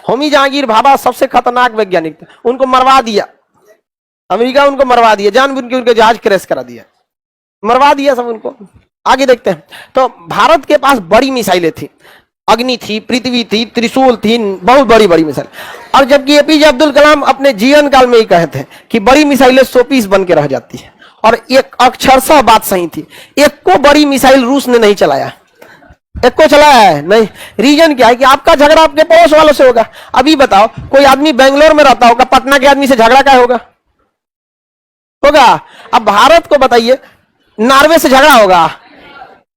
होमी जहांगीर भाभा सबसे खतरनाक वैज्ञानिक थे, उनको मरवा दिया अमेरिका, उनको मरवा दिया, जानबूझ के उनके जहाज क्रैश करा दिया, मरवा दिया सब उनको। आगे देखते हैं। तो भारत के पास बड़ी मिसाइलें थी, अग्नि थी, पृथ्वी थी, त्रिशूल थी, बहुत बड़ी बड़ी मिसाइल। और जबकि एपीजे अब्दुल कलाम अपने जीवन काल में ही कहते हैं कि बड़ी मिसाइलें शोपीस बन के रह जाती है, और एक अक्षरशः बात सही थी। एक को बड़ी मिसाइल रूस ने नहीं चलाया, एक को चलाया है नहीं। रीजन क्या है कि आपका झगड़ा आपके पड़ोस वालों से होगा। अभी बताओ, कोई आदमी बेंगलोर में रहता होगा, पटना के आदमी से झगड़ा क्या होगा? अब भारत को बताइए, नॉर्वे से झगड़ा होगा,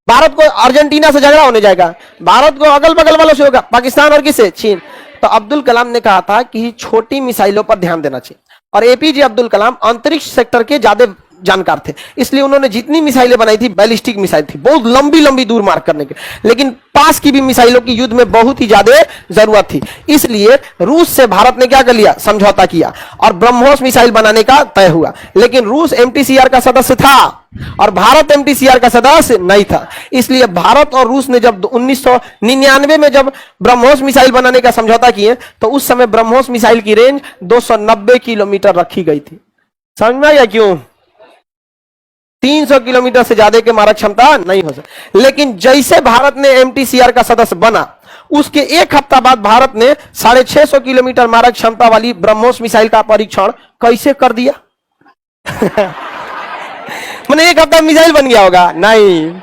भारत को अर्जेंटीना से झगड़ा होने जाएगा, भारत को अगल बगल वालों से होगा, पाकिस्तान और किससे? चीन। तो अब्दुल कलाम ने कहा था कि छोटी मिसाइलों पर ध्यान देना चाहिए, और एपीजे अब्दुल कलाम अंतरिक्ष सेक्टर के ज्यादा जानकार थे, इसलिए उन्होंने जितनी मिसाइलें बनाई थी बैलिस्टिक मिसाइल थी, बहुत लंबी लंबी दूर मार करने के, लेकिन पास की भी मिसाइलों की युद्ध में बहुत ही ज्यादा जरूरत थी। इसलिए रूस से भारत ने क्या कर लिया? समझौता किया, और ब्रह्मोस मिसाइल बनाने का तय हुआ। लेकिन रूस एमटीसीआर का सदस्य था और भारत एमटीसीआर का सदस्य नहीं था, इसलिए भारत और रूस ने जब 1999 में जब ब्रह्मोस मिसाइल बनाने का समझौता किए, तो उस समय ब्रह्मोस मिसाइल की रेंज 290 किलोमीटर रखी गई थी। समझ में आया क्यों? 300 किलोमीटर से ज्यादा के मारक क्षमता नहीं हो सकती। लेकिन जैसे भारत ने एमटीसीआर का सदस्य बना, उसके एक हफ्ता बाद भारत ने 650 किलोमीटर मारक क्षमता वाली ब्रह्मोस मिसाइल का परीक्षण कैसे कर दिया? मैंने एक हफ्ता मिसाइल बन गया होगा? नहीं।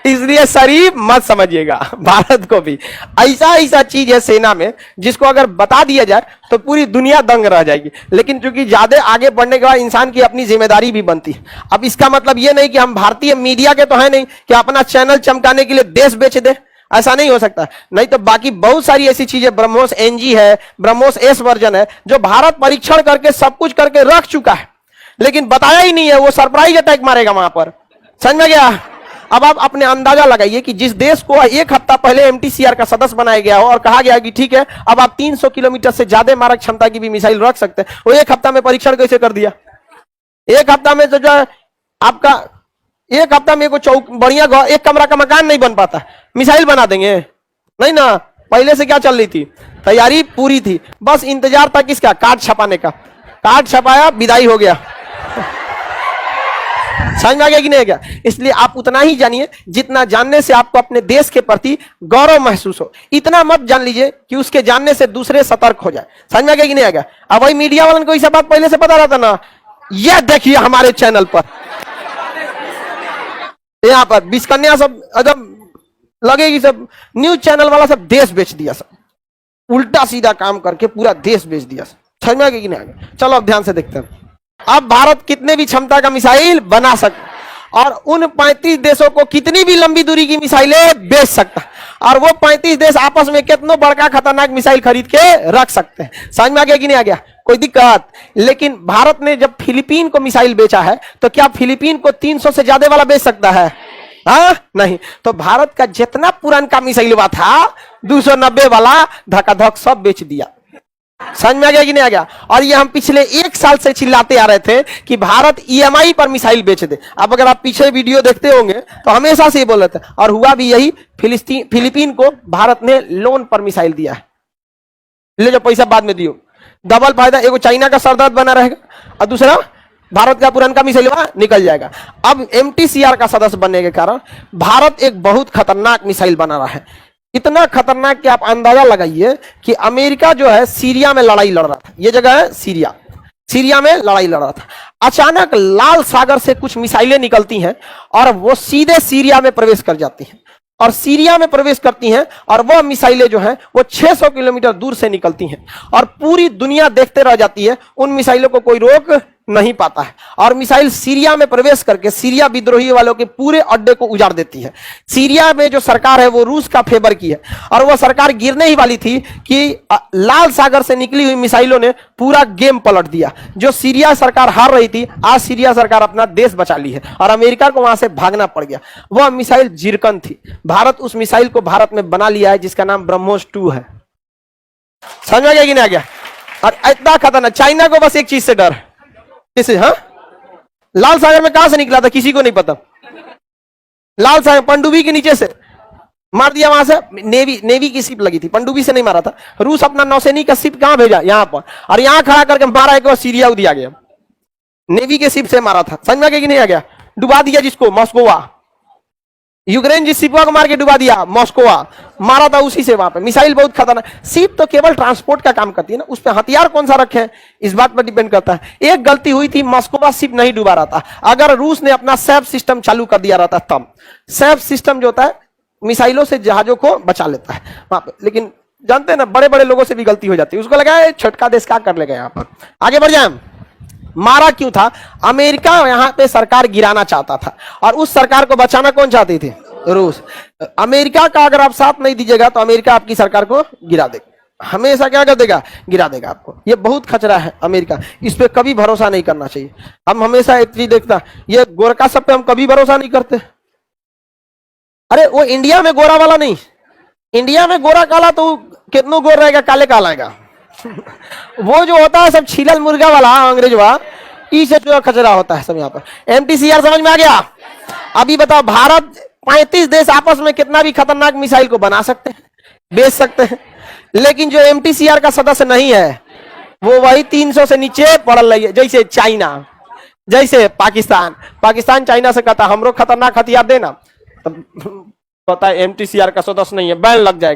इसलिए शरीफ मत समझिएगा, भारत को भी ऐसा ऐसा चीज है सेना में जिसको अगर बता दिया जाए तो पूरी दुनिया दंग रह जाएगी। लेकिन चूंकि ज्यादा आगे बढ़ने के बाद इंसान की अपनी जिम्मेदारी भी बनती है। अब इसका मतलब ये नहीं कि हम भारतीय मीडिया के तो है नहीं कि अपना चैनल चमकाने के लिए देश बेच दे, ऐसा नहीं हो सकता। नहीं तो बाकी बहुत सारी ऐसी चीजें, ब्रह्मोस एनजी है, ब्रह्मोस एस वर्जन है, जो भारत परीक्षण करके सब कुछ करके रख चुका है, लेकिन बताया ही नहीं है। वो सरप्राइज अटैक मारेगा वहां पर। समझ में गया? अब आप अपने अंदाजा लगाइए कि जिस देश को एक हफ्ता पहले एमटीसीआर का सदस्य बनाया गया हो और कहा गया कि ठीक है अब आप 300 किलोमीटर से ज्यादा मारक क्षमता की भी मिसाइल रख सकते हैं, वो एक हफ्ता में परीक्षण कैसे कर दिया? एक हफ्ता में तो जो आपका एक हफ्ता में चौक बढ़िया एक कमरा का मकान नहीं बन पाता, मिसाइल बना देंगे? नहीं ना। पहले से क्या चल रही थी? तैयारी पूरी थी, बस इंतजार था किसका? कार्ड छपाने का। कार्ड छपाया, विदाई हो गया। समझ में आ गया कि नहीं गया? इसलिए आप उतना ही जानिए जितना जानने से आपको अपने देश के प्रति गौरव महसूस हो। इतना मत जान लीजिए कि उसके जानने से दूसरे सतर्क हो जाए। समझ में आ गया कि नहीं आ गया? अब वही मीडिया वालों को ये सब बात पहले से पता रहता ना, यह देखिए हमारे चैनल पर यहाँ पर बिस्कन्या सब अदब लगेगी, सब न्यूज चैनल वाला सब देश बेच दिया, सब उल्टा सीधा काम करके पूरा देश बेच दिया। समझ में आ गया कि नहीं आ गया? चलो अब ध्यान से देखते हैं। अब भारत कितने भी क्षमता का मिसाइल बना सकता, और उन 35 देशों को कितनी भी लंबी दूरी की मिसाइलें बेच सकता, और वो 35 देश आपस में कितनों बड़का खतरनाक मिसाइल खरीद के रख सकते हैं। समझ में आ गया कि नहीं आ गया? कोई दिक्कत? लेकिन भारत ने जब फिलीपीन को मिसाइल बेचा है, तो क्या फिलीपीन को 300 से ज्यादा वाला बेच सकता है? नहीं। तो भारत का जितना पुराना मिसाइल हुआ था 290 वाला धकाधक सब बेच दिया। समझ में आ गया कि नहीं आ गया? और ये हम पिछले 1 साल से चिल्लाते आ रहे थे कि भारत ईएमआई पर मिसाइल बेच दे। अब अगर आप पीछे वीडियो देखते होंगे तो हमेशा से ये बोल रहे थे, और हुआ भी यही। फिलीपीन को भारत ने लोन पर मिसाइल दिया है, ले जो पैसा बाद में दियो। डबल फायदा, एगो चाइना का सरदर्द बना रहेगा और दूसरा भारत का पुराना मिसाइल निकल जाएगा। अब एमटीसीआर का सदस्य बनने के कारण भारत एक बहुत खतरनाक मिसाइल बना रहा है। इतना खतरनाक कि आप अंदाजा लगाइए कि अमेरिका जो है सीरिया में लड़ाई लड़ रहा था, यह जगह है सीरिया, सीरिया में लड़ाई लड़ रहा था। अचानक लाल सागर से कुछ मिसाइलें निकलती हैं और वो सीधे सीरिया में प्रवेश कर जाती हैं, और सीरिया में प्रवेश करती हैं, और वह मिसाइलें जो हैं वो 600 किलोमीटर दूर से निकलती हैं, और पूरी दुनिया देखते रह जाती है। उन मिसाइलों को कोई रोक नहीं पाता है, और मिसाइल सीरिया में प्रवेश करके सीरिया विद्रोही वालों के पूरे अड्डे को उजाड़ देती है। सीरिया में जो सरकार है वो रूस का फेवर की है, और वह सरकार गिरने ही वाली थी कि लाल सागर से निकली हुई मिसाइलों ने पूरा गेम पलट दिया। जो सीरिया सरकार हार रही थी, आज सीरिया सरकार अपना देश बचा ली है, और अमेरिका को वहां से भागना पड़ गया। वह मिसाइल जिरकन थी। भारत उस मिसाइल को भारत में बना लिया है, जिसका नाम ब्रह्मोस 2 है। समझ में आ गया कि नहीं आ गया? और इतना खतरनाक, चाइना को बस एक चीज से डर है, लाल सागर में कहां से निकला था किसी को नहीं पता। लाल सागर पनडुब्बी के नीचे से मार दिया वहां से। नेवी की शिप लगी थी, पनडुब्बी से नहीं मारा था। रूस अपना नौसैनिक का शिप कहां भेजा? यहां पर, और यहां खड़ा करके मारा एक बार, सीरिया दिया गया। नेवी के शिप से मारा था, समझ में आ गया कि नहीं आ गया? डुबा दिया जिसको, मॉस्कोवा। यूक्रेन जिस शिपवा को मार के डुबा दिया, मॉस्कोवा मारा था उसी से। वहां पे मिसाइल बहुत खतरनाक। शिप तो केवल ट्रांसपोर्ट का काम करती है ना, उस पर हथियार कौन सा रखे हैं इस बात पर डिपेंड करता है। एक गलती हुई थी, मॉस्कोवा शिप नहीं डुबा रहा था। अगर रूस ने अपना सैफ सिस्टम चालू कर दिया रहता तब। सैफ सिस्टम जो होता है मिसाइलों से जहाजों को बचा लेता है वहां पे। लेकिन जानते हैं ना, बड़े बड़े लोगों से भी गलती हो जाती है। उसको लगा छोटका देश क्या कर लेगा यहाँ पर। आगे बढ़ जाए। मारा क्यों था? अमेरिका यहां पे सरकार गिराना चाहता था, और उस सरकार को बचाना कौन चाहती थी? रूस। अमेरिका का अगर आप साथ नहीं दीजिएगा तो अमेरिका आपकी सरकार को गिरा देगा, हमेशा क्या कर देगा? गिरा देगा आपको। ये बहुत खतरा है अमेरिका, इस पे कभी भरोसा नहीं करना चाहिए। हम हमेशा एक चीज देखता, ये गोरखा सब पे हम कभी भरोसा नहीं करते। अरे वो इंडिया में गोरा वाला नहीं, इंडिया में गोरा काला तो कितनों गोर रहेगा, काले काला आएगा। वो जो होता है सब छीलल मुर्गा वाला अंग्रेजवा, इसे जो खचरा होता है सब यहाँ पर। एमटीसीआर समझ में आ गया? अभी बताओ, भारत 35 देश आपस में कितना भी खतरनाक मिसाइल को बना सकते हैं, बेच सकते हैं, लेकिन जो एमटीसीआर का सदस्य नहीं है वो वही 300 से नीचे पड़ल रही है। जैसे चाइना, जैसे पाकिस्तान चाइना से कहता हमरो खतरनाक हथियार देना, तब कहता है एमटीसीआर का सदस्य नहीं है, बैन लग जाएगा।